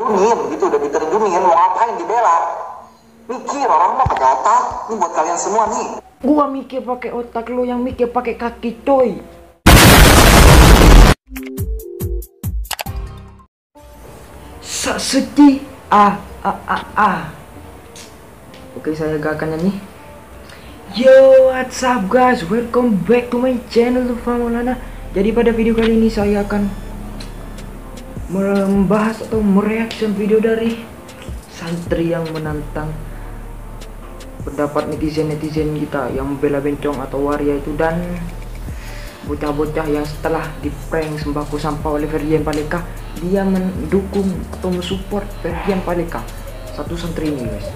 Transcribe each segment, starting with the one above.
Gitu udah diterjunin, mau ngapain dibela? Mikir, orang mah pakai otak. Ini buat kalian semua nih. Gua mikir pakai otak, lu yang mikir pakai kaki, coy. Suci. Oke, saya gerakannya nih. Yo, what's up guys? Welcome back to my channel Famulana. Jadi pada video kali ini saya akan membahas atau mereaction video dari santri yang menantang pendapat netizen kita yang membela bencong atau waria itu, dan bocah-bocah yang setelah di prank sembako sampah oleh Ferdian Paleka, dia mendukung atau mensupport Ferdian Paleka, satu santri ini guys.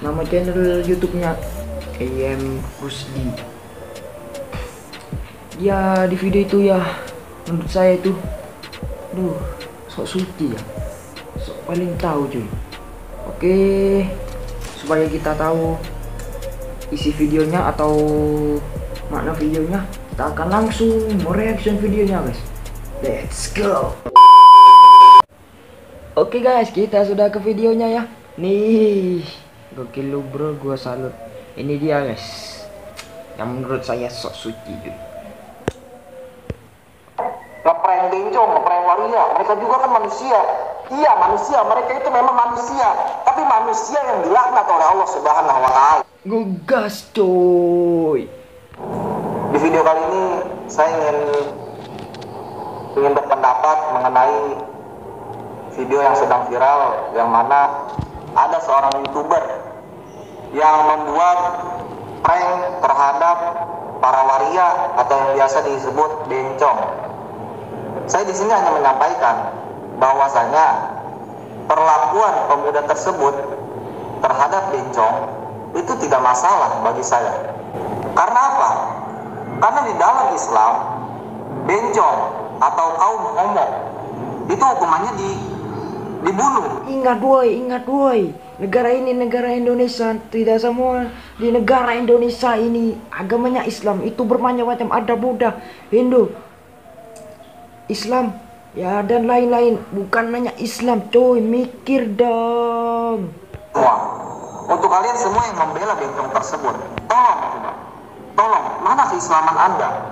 Nama channel YouTube-nya AM Rusdi. Ya di video itu ya menurut saya itu sok suci ya, sok paling tahu cuy. Oke, supaya kita tahu isi videonya atau makna videonya, kita akan langsung mereaction videonya guys. Let's go. Oke guys, kita sudah ke videonya ya. Nih, gokil lu bro, gua salut. Ini dia guys, yang menurut saya sok suci cuy. Ngeprank bencong, ngeprank waria, mereka juga kan manusia. Iya manusia, mereka itu memang manusia, tapi manusia yang dilaknat oleh Allah Subhanahu wa Ta'ala. Ngegas coy. Di video kali ini saya ingin berpendapat mengenai video yang sedang viral, yang mana ada seorang YouTuber yang membuat prank terhadap para waria atau yang biasa disebut bencong. Saya di sini hanya menyampaikan bahwasanya perlakuan pemuda tersebut terhadap bencong itu tidak masalah bagi saya. Karena apa? Karena di dalam Islam, bencong atau kaum homo itu hukumannya dibunuh. Ingat woi, negara ini negara Indonesia. Tidak semua di negara Indonesia ini agamanya Islam. Itu bermacam-macam, ada Buddha, Hindu, Islam, ya dan lain-lain. Bukan hanya Islam coy, mikir dong. Untuk kalian semua yang membela bencong tersebut, tolong, mana keislaman Anda?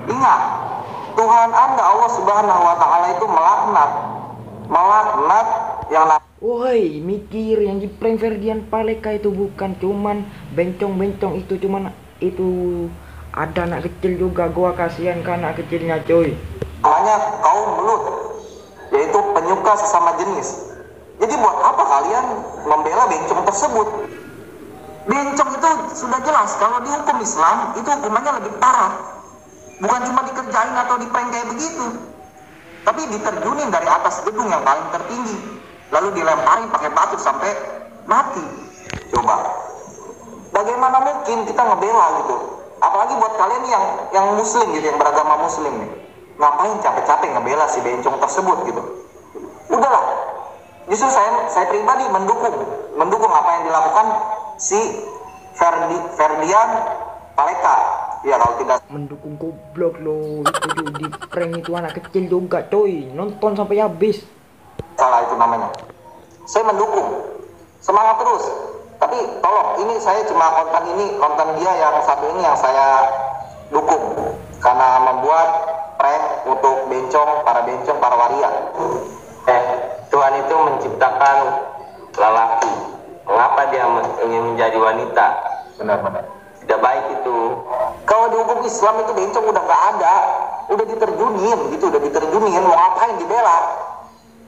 Ingat, Tuhan Anda Allah Subhanahu wa Ta'ala itu melaknat yang Woi, mikir, yang di prank Ferdian Paleka itu bukan cuman bencong-bencong, itu cuman itu ada anak kecil juga. Gua kasihan ke anak kecilnya coy. namanya kaum Lut, yaitu penyuka sesama jenis. Jadi buat apa kalian membela bencong tersebut? Bencong itu sudah jelas kalau dihukum Islam itu hukumannya lebih parah. Bukan cuma dikerjain atau diprank kayak begitu, tapi diterjunin dari atas gedung yang paling tertinggi, lalu dilemparin pakai batu sampai mati. Coba, bagaimana mungkin kita ngebela gitu? Apalagi buat kalian yang muslim gitu, yang beragama muslim nih. Ngapain capek-capek ngebela si bencong tersebut gitu? Udahlah, justru saya pribadi mendukung apa yang dilakukan si Ferdian Paleka. Ya kalau tidak Mendukung goblok lo, itu juga di prank itu anak kecil juga coy. Nonton sampai habis. salah itu namanya. Saya mendukung, semangat terus. Tapi tolong, ini saya cuma konten dia yang satu ini yang saya dukung karena membuat prank untuk para waria. Tuhan itu menciptakan lelaki. Mengapa dia ingin menjadi wanita? Benar-benar Tidak baik itu. kalau di hukum Islam itu bencong udah nggak ada, udah diterjunin, mau ngapain dibela?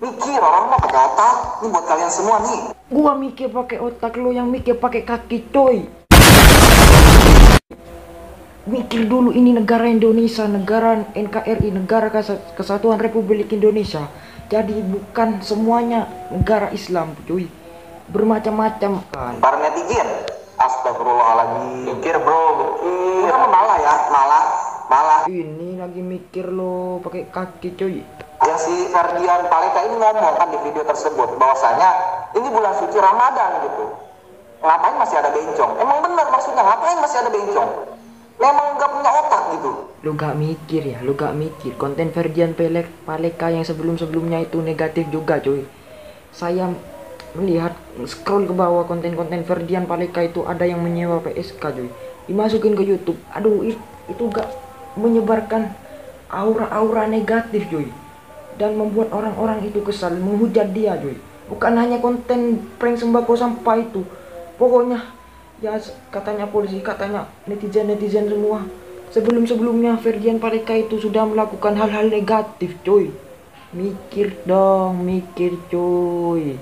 Mikir, orang mah pakai otak. Ini buat kalian semua nih. Gua mikir pakai otak, lu yang mikir pakai kaki coy. Mikir dulu, ini negara Indonesia, negara NKRI, negara Kesatuan Republik Indonesia. Jadi bukan semuanya negara Islam cuy, bermacam-macam kan. Para netizen, astagfirullahaladzim. Mikir bro, mikir. Udah malah ya, malah. Ini lagi mikir lo pakai kaki cuy. Yang si Ferdian Paleka ini ngomong kan di video tersebut bahwasanya ini bulan suci Ramadan gitu. Ngapain masih ada bencong? Emang benar maksudnya ngapain masih ada bencong? Memang nggak punya otak gitu. Lu gak mikir ya, lu gak mikir konten Ferdian Paleka yang sebelum-sebelumnya itu negatif juga cuy. saya melihat scroll ke bawah konten-konten Ferdian Paleka itu ada yang menyewa PSK cuy, dimasukin ke YouTube. Aduh, itu gak menyebarkan aura-aura negatif cuy, dan membuat orang-orang itu kesal menghujat dia cuy. Bukan hanya konten prank sembako sampah itu, pokoknya ya katanya polisi, katanya netizen semua, sebelumnya Ferdian Paleka itu sudah melakukan hal-hal negatif cuy. Mikir dong, mikir cuy.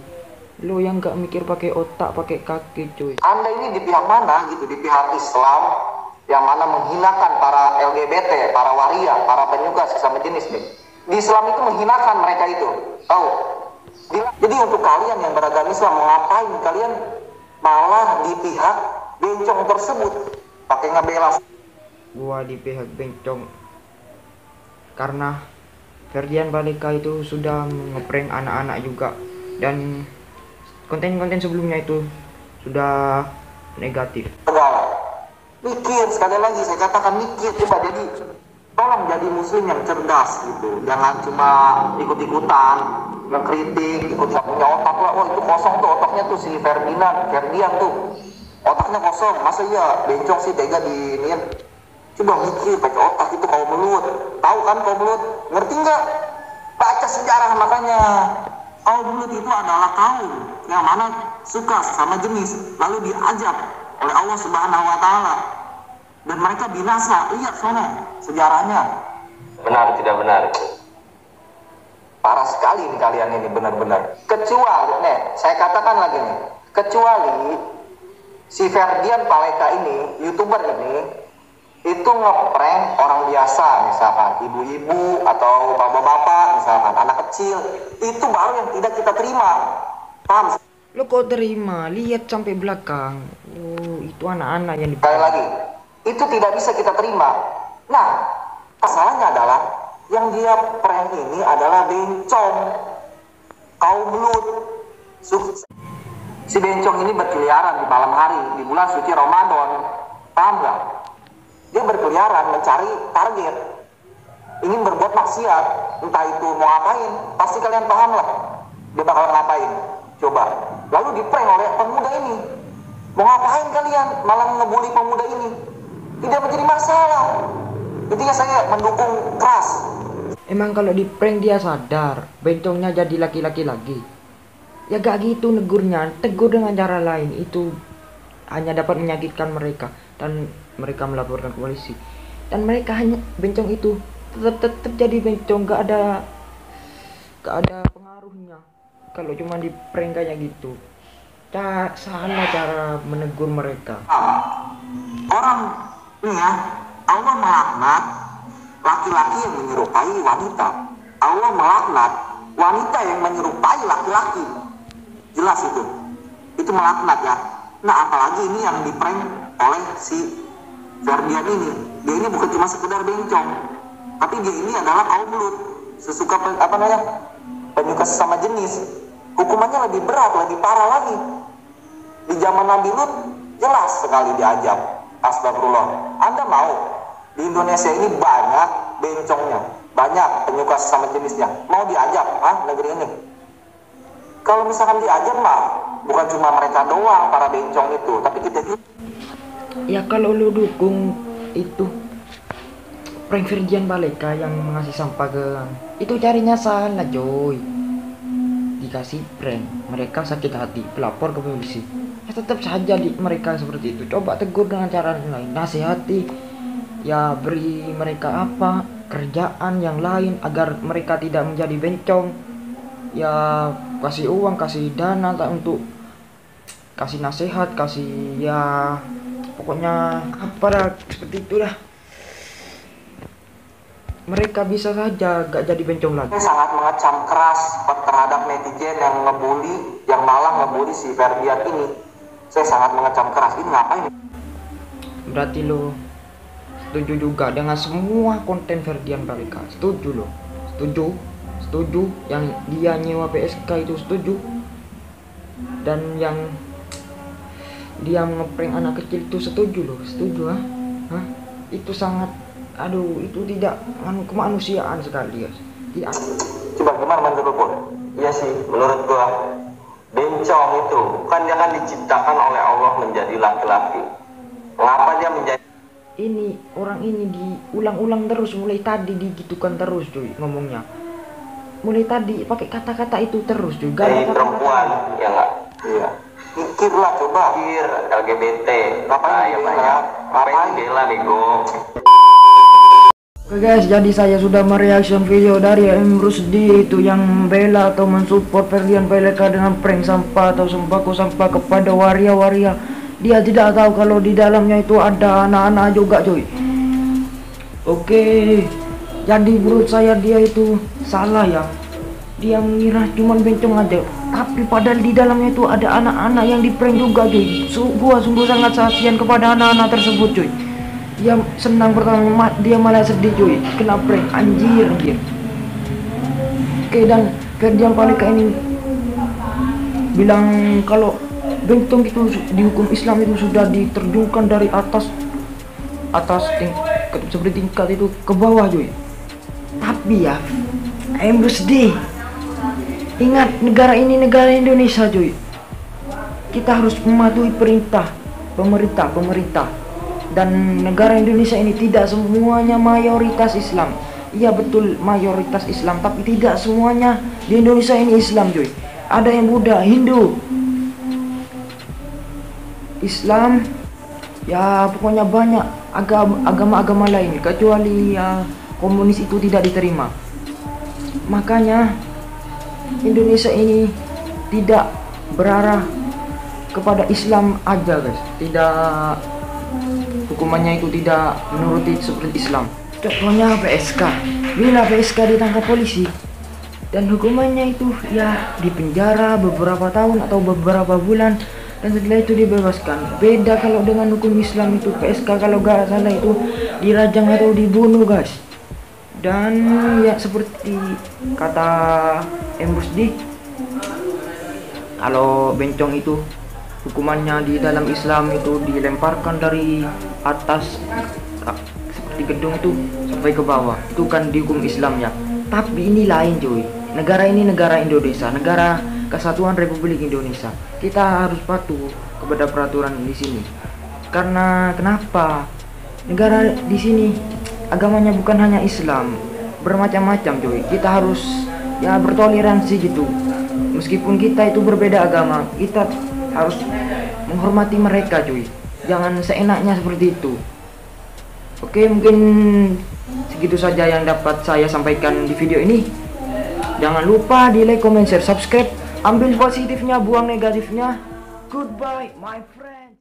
Lo yang gak mikir pakai otak, pakai kaki cuy. Anda ini di pihak mana gitu? Di pihak Islam yang mana menghinakan para LGBT, para waria, para penyuka sesama jenis nih. Di Islam itu menghinakan mereka itu, tahu? Jadi untuk kalian yang beragama Islam, ngapain kalian malah di pihak bencong tersebut pakai ngebela? Gua di pihak bencong karena Ferdian Paleka itu sudah ngeprank anak-anak juga, dan konten-konten sebelumnya itu sudah negatif. Mikir, sekali lagi saya katakan mikir, coba jadi tolong jadi muslim yang cerdas gitu, jangan cuma ikut-ikutan ngekritik, ikut punya otak lah. Oh itu kosong tuh otaknya tuh si Ferdian tuh otaknya kosong, masa iya bencong sih tega diniin. Coba mikir, pakai otak, itu kaum melut, tahu kan kaum melut, ngerti nggak? Baca sejarah, makanya kaum melut itu adalah kaum yang mana suka sama jenis lalu diajak oleh Allah Subhanahu wa Ta'ala, dan mereka binasa. Lihat sana sejarahnya. Benar tidak benar? Parah sekali nih kalian ini, benar-benar. Kecuali, saya katakan lagi nih, kecuali si Ferdian Paleka ini, YouTuber ini, itu ngeprank orang biasa, misalkan ibu-ibu atau bapak-bapak, misalkan anak kecil, itu baru yang tidak kita terima. Paham? Lo kok terima? Lihat sampai belakang. Oh, itu anak-anak yang Sekali lagi, itu tidak bisa kita terima. Nah, masalahnya adalah yang dia prank ini adalah bencong, kaum lut. Si bencong ini berkeliaran di malam hari di bulan suci Ramadan, paham nggak? Dia berkeliaran mencari target, ingin berbuat maksiat, entah itu mau ngapain, pasti kalian paham lah dia bakal ngapain. Coba, lalu di-prank oleh pemuda ini. Mau ngapain kalian malah ngebully pemuda ini? Tidak menjadi masalah. Intinya saya mendukung keras. Emang kalau di prank dia sadar bencongnya jadi laki-laki lagi, ya gak gitu negurnya. Tegur dengan cara lain, itu hanya dapat menyakitkan mereka dan mereka melaporkan ke polisi. Dan mereka hanya, bencong itu tetap jadi bencong, gak ada pengaruhnya kalau cuma di prank kayak gitu. Salah cara menegur mereka. Orang ini ya, Allah melaknat laki-laki yang menyerupai wanita. Allah melaknat wanita yang menyerupai laki-laki. Jelas itu. Itu melaknat ya. Nah, apalagi ini yang di-prank oleh si Ferdian ini. Dia ini bukan cuma sekedar bencong, tapi dia ini adalah kaum lut, sesuka penyuka sesama jenis. Hukumannya lebih berat, lebih parah lagi. Di zaman Nabi Lut jelas sekali diajak. Astagfirullah. Anda mau di Indonesia ini banyak bencongnya, banyak penyuka sesama jenisnya, mau diajak negeri ini? Kalau misalkan diajak mah bukan cuma mereka doang para bencong itu, tapi kita juga. Ya kalau lu dukung itu prank Ferdian Paleka yang mengasih sampah ke, itu carinya salah coy. Dikasih prank, mereka sakit hati, pelapor ke polisi. Ya tetap saja mereka seperti itu. Coba tegur dengan cara lain, nasihati, ya beri mereka apa, kerjaan yang lain agar mereka tidak menjadi bencong. Ya kasih uang, kasih dana untuk kasih nasihat, kasih ya pokoknya apa seperti itulah. Mereka bisa saja gak jadi bencong lagi. Saya sangat mengecam keras terhadap netizen yang ngebully, yang malah ngebully si Ferdian ini. Saya sangat mengecam keras. Ini ngapain? Berarti lo setuju juga dengan semua konten Ferdian Paleka? Setuju lo? Setuju yang dia nyewa PSK itu setuju? Dan yang dia ngeprank anak kecil itu setuju lo? Setuju Hah? Itu sangat, aduh, itu tidak kemanusiaan sekali ya. Tidak. Coba gimana menurut lo? Iya sih, menurut gua Bencong itu kan dia kan diciptakan oleh Allah menjadi laki-laki. Mengapa dia menjadi Ini orang ini diulang-ulang terus, mulai tadi digitukan terus cuy ngomongnya. Mulai tadi pakai kata-kata itu terus cuy. perempuan, ya nggak? Iya. Pikirlah coba. Pikir LGBT. Ngapain ya dibela? banyak. Ngapain Ngapain? dibela bego? Oke guys, jadi saya sudah mereaction video dari M. Rusdi itu yang membela atau mensupport Ferdian Paleka dengan prank sampah atau sembako sampah kepada waria-waria. Dia tidak tahu kalau di dalamnya itu ada anak-anak juga cuy. Oke, jadi menurut saya dia itu salah ya. Dia mengira cuma bencong aja, tapi padahal di dalamnya itu ada anak-anak yang di prank juga cuy. Gua sungguh sangat kasihan kepada anak-anak tersebut cuy. Dia senang pertama, dia malah sedih cuy, kena prank, anjir. Oke, dan Ferdian Paleka ini bilang kalau bencong itu di hukum Islam itu sudah diterjunkan dari atas tingkat, seperti tingkat itu ke bawah cuy. Tapi ya M. Rusdi, ingat negara ini negara Indonesia cuy. Kita harus mematuhi perintah pemerintah. Dan negara Indonesia ini tidak semuanya mayoritas Islam. Iya betul mayoritas Islam, tapi tidak semuanya di Indonesia ini Islam cuy. Ada yang Buddha, Hindu, Islam, ya pokoknya banyak agama-agama lain, kecuali ya komunis itu tidak diterima. Makanya Indonesia ini tidak berarah kepada Islam aja guys, tidak, hukumannya itu tidak menuruti seperti Islam. Contohnya PSK, bila PSK ditangkap polisi dan hukumannya itu ya dipenjara beberapa tahun atau beberapa bulan, dan setelah itu dibebaskan. Beda kalau dengan hukum Islam itu PSK kalau gak salah itu dirajang atau dibunuh guys. Dan ya seperti kata M. Rusdi, kalau bencong itu hukumannya di dalam Islam itu dilemparkan dari atas seperti gedung itu sampai ke bawah, itu kan dihukum Islam ya. Tapi ini lain cuy, negara ini negara Indonesia, negara Kesatuan Republik Indonesia. Kita harus patuh kepada peraturan di sini. Karena kenapa? Negara di sini agamanya bukan hanya Islam, bermacam-macam cuy. Kita harus ya bertoleransi gitu. Meskipun kita itu berbeda agama, kita harus menghormati mereka cuy. Jangan seenaknya seperti itu. Oke, mungkin segitu saja yang dapat saya sampaikan di video ini. Jangan lupa di like, comment, share, subscribe. Ambil positifnya, buang negatifnya. Goodbye my friend.